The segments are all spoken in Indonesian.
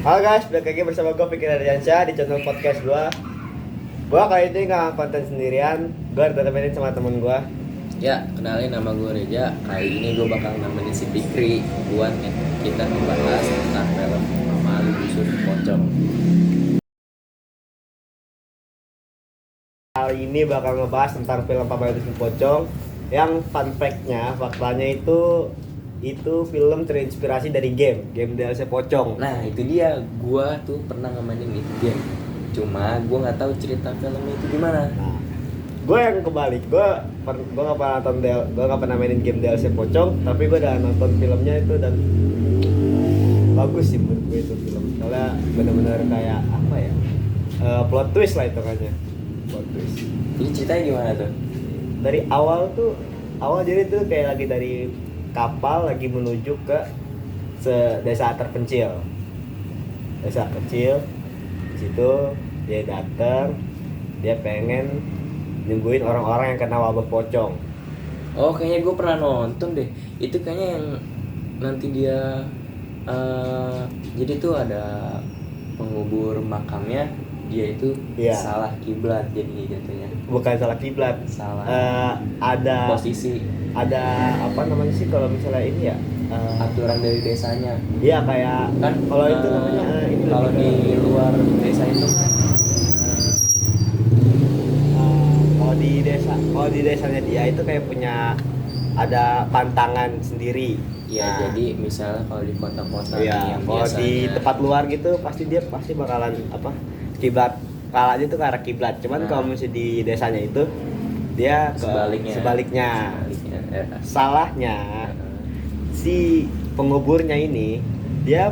Halo guys, balik lagi bersama gue Fikri Ardiansyah di channel podcast gue. Gue kali ini nggak konten sendirian, gue ditemenin sama temen gue. Ya, kenalin nama gue Reja. Kali ini gue bakal nemenin si Fikri buat kita membahas tentang film Malu Busur Pocong. Kali ini bakal ngebahas tentang film Pamalu Busur Pocong. Yang fun fact-nya, faktanya itu film terinspirasi dari game DLC Pocong. Nah, itu dia. Gue tuh pernah ngemainin itu game. Cuma gue nggak tahu cerita filmnya itu gimana. Nah, gue yang kebalik, gue nggak pernah nonton gue nggak pernah mainin game DLC Pocong, tapi gue udah nonton filmnya itu dan bagus sih menurut gue itu film. Soalnya benar-benar kayak apa ya, plot twist lah itu kayaknya, plot twist. Jadi ceritanya gimana tuh? Dari awal jadi tuh kayak lagi dari kapal lagi menuju ke desa terpencil. Desa kecil. Di situ dia datang, dia pengen nyembuhin orang-orang yang kena wabah pocong. Oh, kayaknya gue pernah nonton deh. Itu kayaknya yang nanti dia jadi tuh ada pengubur makamnya, dia itu salah kiblat jadi jatuhnya. Bukan salah kiblat, ada posisi, ada apa namanya sih kalau misalnya ini ya, aturan dari desanya. Iya kayak Kan kalau itu namanya ini kalau di luar desa itu kan kalau di desanya dia itu kayak punya ada pantangan sendiri. ya. Jadi misalnya kalau di kota-kota ya, yang kalau biasanya di tempat luar gitu pasti bakalan apa, kiblat kalanya itu ke arah kiblat. Cuman kalau misalnya di desanya itu dia sebaliknya. Salahnya si penguburnya ini, dia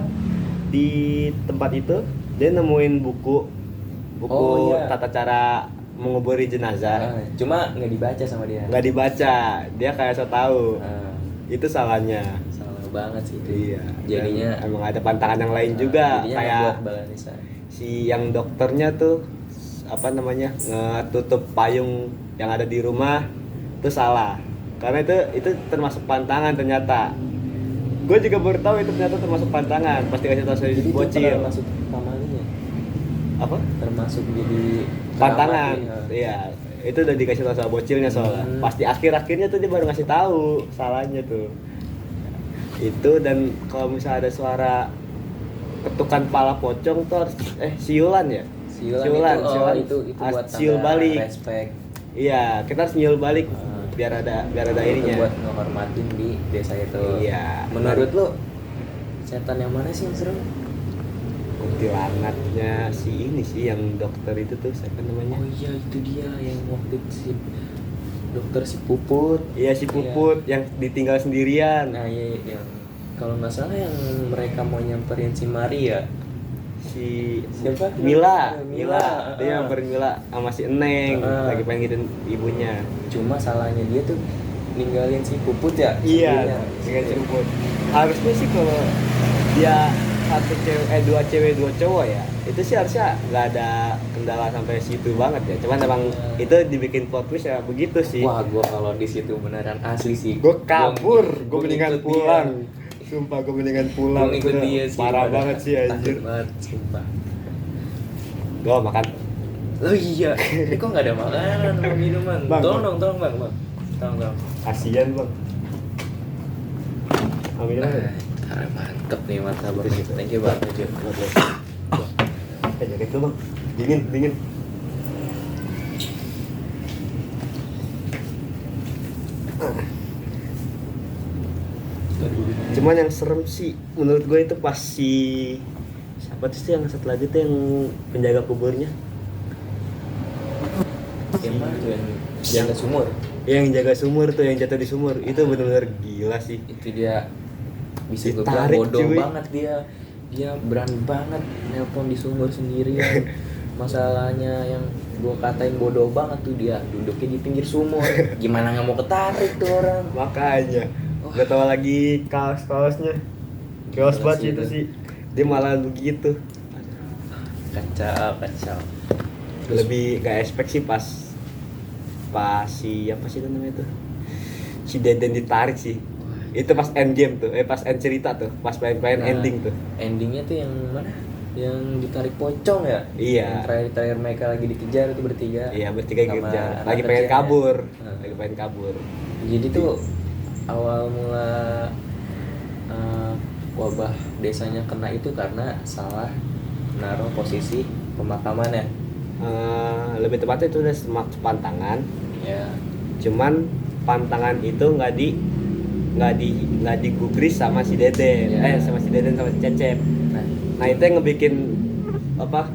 di tempat itu dia nemuin buku tata cara menguburi jenazah. Cuma nggak dibaca sama dia. Nggak dibaca, dia kayak so tahu. Itu salahnya. Salah banget sih itu. Iya. Jadinya dan emang ada pantangan yang lain juga, kayak si yang dokternya tuh apa namanya, ngetutup payung yang ada di rumah itu salah. Karena itu termasuk pantangan ternyata. Gue juga baru tahu itu ternyata termasuk pantangan. Pasti kasih tahu saya bocil. Termasuk pamalinya. Apa? Termasuk jadi pantangan. Iya, itu udah dikasih tahu sama bocilnya soalnya. Pasti akhir-akhirnya tuh dia baru ngasih tahu salahnya tuh. Itu, dan kalau misalnya ada suara ketukan pala pocong tuh harus siulan ya. Siulan itu buat siul balik. Respect. Iya, kita harus nyiul balik biar ada ininya. Buat menghormatin di desa itu. Iya. Menurut lo setan yang mana sih yang serem? Kuntilanaknya si ini sih, yang dokter itu tuh siapa namanya? Oh iya, itu dia yang waktu si dokter si Puput. Iya, si Puput yang ditinggal sendirian. Nah, iya yang kalau nggak salah yang mereka mau nyamperin si Maria. Siapa? Mila. Dia nyamperin Mila sama si Eneng, lagi pengen ngidin ibunya. Cuma salahnya dia tuh ninggalin si Puput ya. Iya, ninggalin si Puput. Harusnya sih kalau dia dua cewek dua cowok ya, itu sih harusnya nggak ada kendala sampai situ banget ya. Cuman emang itu dibikin plot twist ya begitu sih. Wah, gua kalau di situ beneran asli sih. Gue kabur, gue mendingan pulang. Sumpah gue mendingan pulang. Parah banget sih anjir. Banget, sumpah. Gue makan. Oh iya, ini kok nggak ada makanan sama minuman? Bang, tolong bang. Tolong. Kasian bang. Ambil aja. Mantep nih martabak nih. Thank you bang. Jaket dulu bang. Dingin. Cuman yang serem sih menurut gue itu pas siapa tuh yang satu lagi tuh yang penjaga kuburnya. Yang mana tuh yang jaga sumur? Yang jaga sumur tuh, yang jatuh di sumur. Itu benar-benar gila sih. Itu dia bisa gue bilang Ditarik, bodoh cuy. banget dia berani banget nelpon di sumur sendirian. Masalahnya yang gue katain bodoh banget tuh, dia duduknya di pinggir sumur. Gimana nggak mau ketarik tuh orang? Makanya gak tau lagi kaos-kaosnya. Kaos banget itu sih. Dia malah begitu. Kacau. Lebih gak expect sih pas si apa sih namanya tuh, si Deden ditarik sih. Itu pas end game tuh, pas end cerita tuh, pas pengen ending tuh. Endingnya tuh yang mana? yang ditarik pocong ya? Iya. Yang terakhir mereka lagi dikejar itu bertiga. Iya, bertiga Sama dikejar. anak Lagi pengen kecilnya. kabur. Nah. Lagi pengen kabur. Jadi tuh awal mula wabah desanya kena itu karena salah naruh posisi pemakaman ya. Lebih tepatnya itu udah pantangan. Ya. Cuman pantangan itu nggak digubris sama si Deden. Ya. Sama si Deden sama si Cecep. Nah itu yang ngebikin apa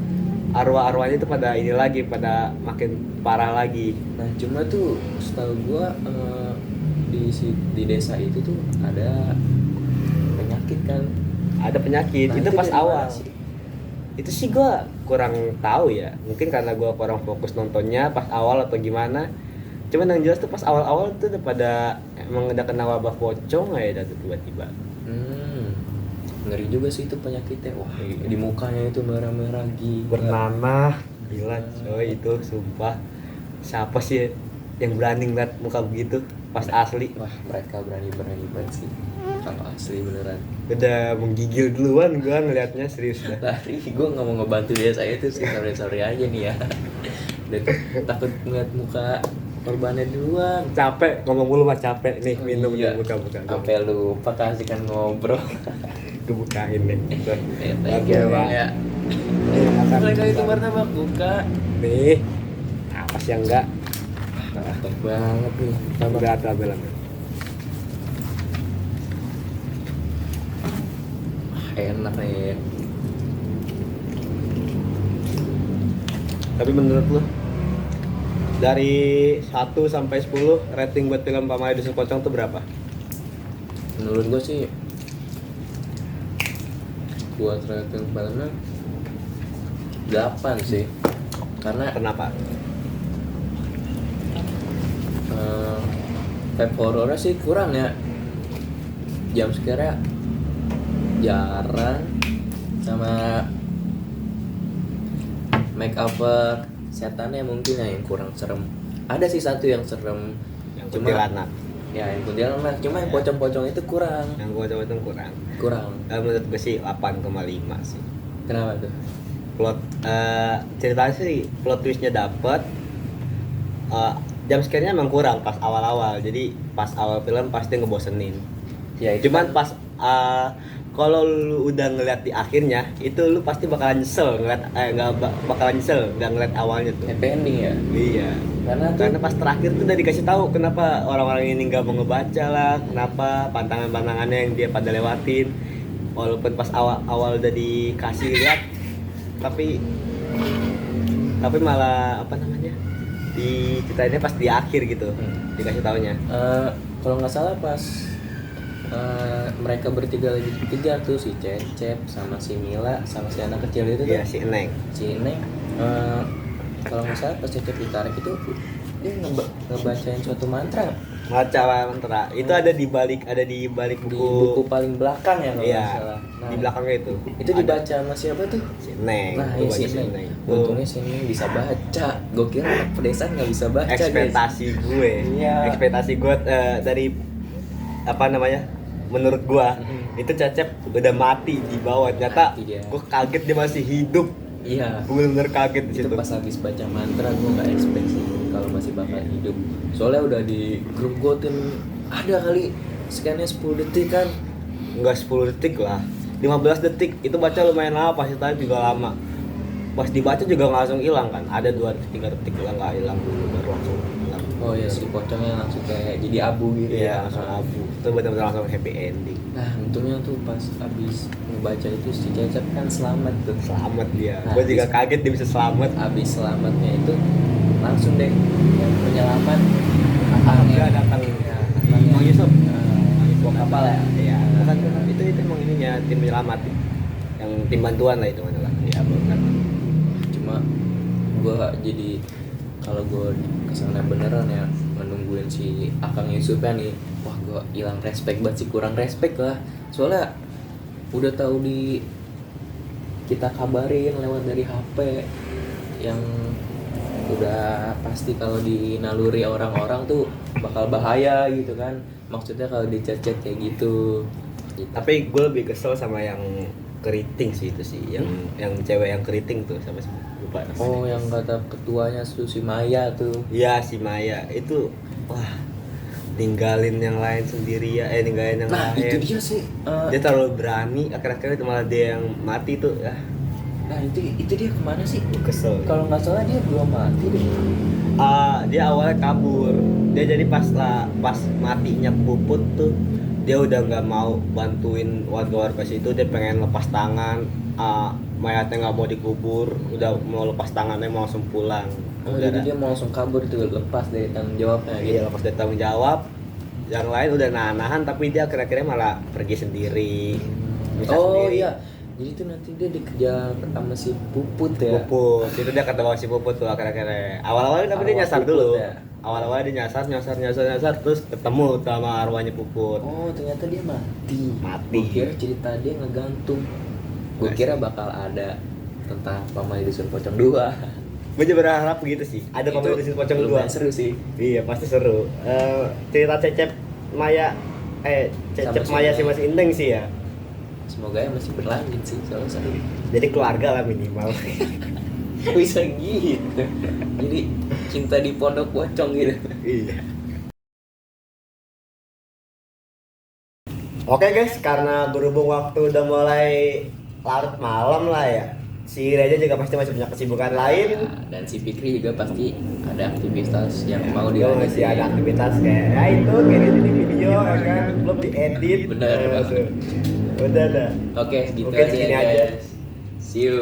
arwah-arwahnya itu pada ini lagi, pada makin parah lagi. Nah cuma tuh setahu gua di desa itu tuh ada penyakit kan. Ada penyakit. Nah, itu pas dari awal mana sih? Itu sih gua kurang tahu ya, mungkin karena gua kurang fokus nontonnya pas awal atau gimana. Cuman yang jelas tuh pas awal-awal tuh udah pada emang udah kena wabah pocong aja tuh tiba-tiba. Ngeri juga sih itu penyakitnya. Wah, di mukanya itu merah-merah gila. Bernanah, gila coy itu sumpah. Siapa sih yang berani ngeliat muka begitu pas asli? Wah, mereka berani banget sih. Kalau asli beneran. Udah menggigil duluan gua ngeliatnya, serius dah. Lari, gue nggak mau ngebantu dia, saya tuh sih sorry aja nih ya. Dan takut ngeliat muka korbannya duluan. Capek ngomong mulu mah, capek nih. Minum iya. buka. Sampai lupa kasihkan ngobrol. Gue bukain nih. Thank you bang ya. Mereka itu martabak buka. Nih, apa sih yang enggak? Mantap banget nih. Udah ambil. Enak nih. Tapi menurut lu dari 1 sampai 10 rating buat film Pamali Dusun Pocong tuh berapa? Menurut gue sih buat rating filmnya 8 sih. Karena Kenapa? vibe horornya sih kurang ya. Jam scare-nya jarang, sama make up setannya mungkin yang kurang serem. Ada sih satu yang serem, Yang kuntilanak. Ya yang kuntilanak, cuma yang pocong-pocong itu kurang. Yang gua coba itu kurang. Menurut gue sih 8,5 sih. Kenapa tuh? Ceritanya sih plot twistnya dapet. Jump scare-nya emang kurang pas awal-awal. Jadi pas awal film pasti ngebosenin. Ya itu Cuman pas kalau lu udah ngeliat di akhirnya itu lu pasti bakalan nyesel bakalan nyesel nggak ngeliat awalnya tuh. happy ending ya. Iya. Karena pas terakhir tuh udah dikasih tahu kenapa orang-orang ini nggak mau ngebaca lah, kenapa pantangan-pantangannya yang dia pada lewatin. Walaupun pas awal udah dikasih lihat, tapi malah apa namanya, di kita ini pas di akhir gitu dikasih taunya. Kalau nggak salah pas mereka bertiga lagi dikejar tuh, si Cecep sama si Mila sama si anak kecil itu Iya, tuh, si Eneng. Kalau nggak salah pas Cecep ditarik itu dia ngebacain suatu mantra Mantra. Itu ada di balik di buku buku paling belakang ya kalau iya, nggak salah. Nah, di belakangnya itu. itu dibaca sama siapa tuh? Si Eneng. Nah, Gua iya si baca Neng. Untungnya si Neng bisa baca. Gue kira anak pedesaan nggak bisa baca. Ekspektasi gue. Iya. Ekspektasi gue dari apa namanya? Menurut gue itu Cecep udah mati di bawah. Ternyata Mati dia. gue kaget dia masih hidup. Iya. Gue bener-bener kaget di Itu situ. pas habis baca mantra gue nggak expect sih kalau masih bakal hidup. Soalnya udah di grup gue tim ada kali scan-nya 10 detik kan. Enggak 10 detik lah. 15 detik itu baca lumayan lama, pasti tadi juga lama. Pas dibaca juga nggak langsung hilang kan. Ada 2 detik 3 detik lah nggak hilang dulu baru langsung hilang. Oh iya, si pocongnya langsung kayak jadi abu gitu. Iya, langsung abu. Itu benar-benar langsung happy ending. Nah untungnya tuh pas habis ngebaca itu si Cecep kan selamat tuh. Selamat dia. Nah, Gue juga kaget dia bisa selamat. Habis selamatnya itu langsung deh yang penyelamat Dia datang. Bang Yusuf. bawa kapal ya. Iya. Bukan itu emang ininya tim penyelamat. Yang tim bantuan lah itu mana lah. Iya, bukan. Cuma gue jadi kalau gue kesana beneran ya menungguin si Akang Yusufnya nih, wah gue hilang respect banget sih, kurang respect lah. Soalnya udah tahu kita kabarin lewat dari HP yang udah pasti kalau dinaluri orang-orang tuh bakal bahaya gitu kan. Maksudnya kalau dicecet kayak gitu. Tapi gue lebih kesel sama yang keriting sih itu sih, yang cewek yang keriting tuh sama lupa. Oh, yang kata ketuanya si Maya tuh. Iya, si Maya itu wah, ninggalin yang lain sendiri ya, ninggalin yang Nah, lain. itu dia sih. Dia terlalu berani, akhir-akhirnya malah dia yang mati tuh ya. Nah, itu dia kemana sih? Kesel. Kalau nggak salah dia belum mati deh. Dia awalnya kabur. Dia jadi pas matinya Puput tuh, dia udah nggak mau bantuin warga-warga situ, dia pengen lepas tangan. Mayatnya nggak mau dikubur, udah mau lepas tangannya, mau langsung pulang. Oh, jadi dia mau langsung kabur tuh, lepas dari tanggung jawabnya gitu. Iya, lepas dari tanggung jawab. Yang lain udah nahan, tapi dia akhir-akhirnya malah pergi sendiri. Oh sendiri. Iya, jadi tuh nanti dia dikejar sama si Puput ya. Puput, itu dia ketemu si Puput tuh akhir-akhirnya. Awal-awalnya tapi dia nyasar Puput dulu. Ya. Awal-awalnya dia nyasar terus ketemu sama arwahnya Puput. Oh, ternyata dia mati. Gue kira cerita dia ngegantung. Gue kira bakal ada tentang Paman di Dusun Pocong 2. Gue juga berharap begitu sih. Ada Paman di Dusun Pocong 2. Seru sih. Iya, pasti seru. Cerita Cecep Maya Maya si Mas Indeng sih ya. Semoga ya masih berlanjut sih, soalnya seru. Jadi keluarga lah minimal. Bisa gitu. Jadi cinta di pondok pocong gitu. Iya. Oke guys, karena berhubung waktu udah mulai larut malam lah ya, si Reja juga pasti masih punya kesibukan lain. Dan si Fikri juga pasti ada aktivitas yang mau Dia dilanjutin. masih ada aktivitas kayak ya itu editing video ya kan, belum diedit. Bener banget. Udah dah. Oke, gitu Oke, aja segini guys. aja. See you.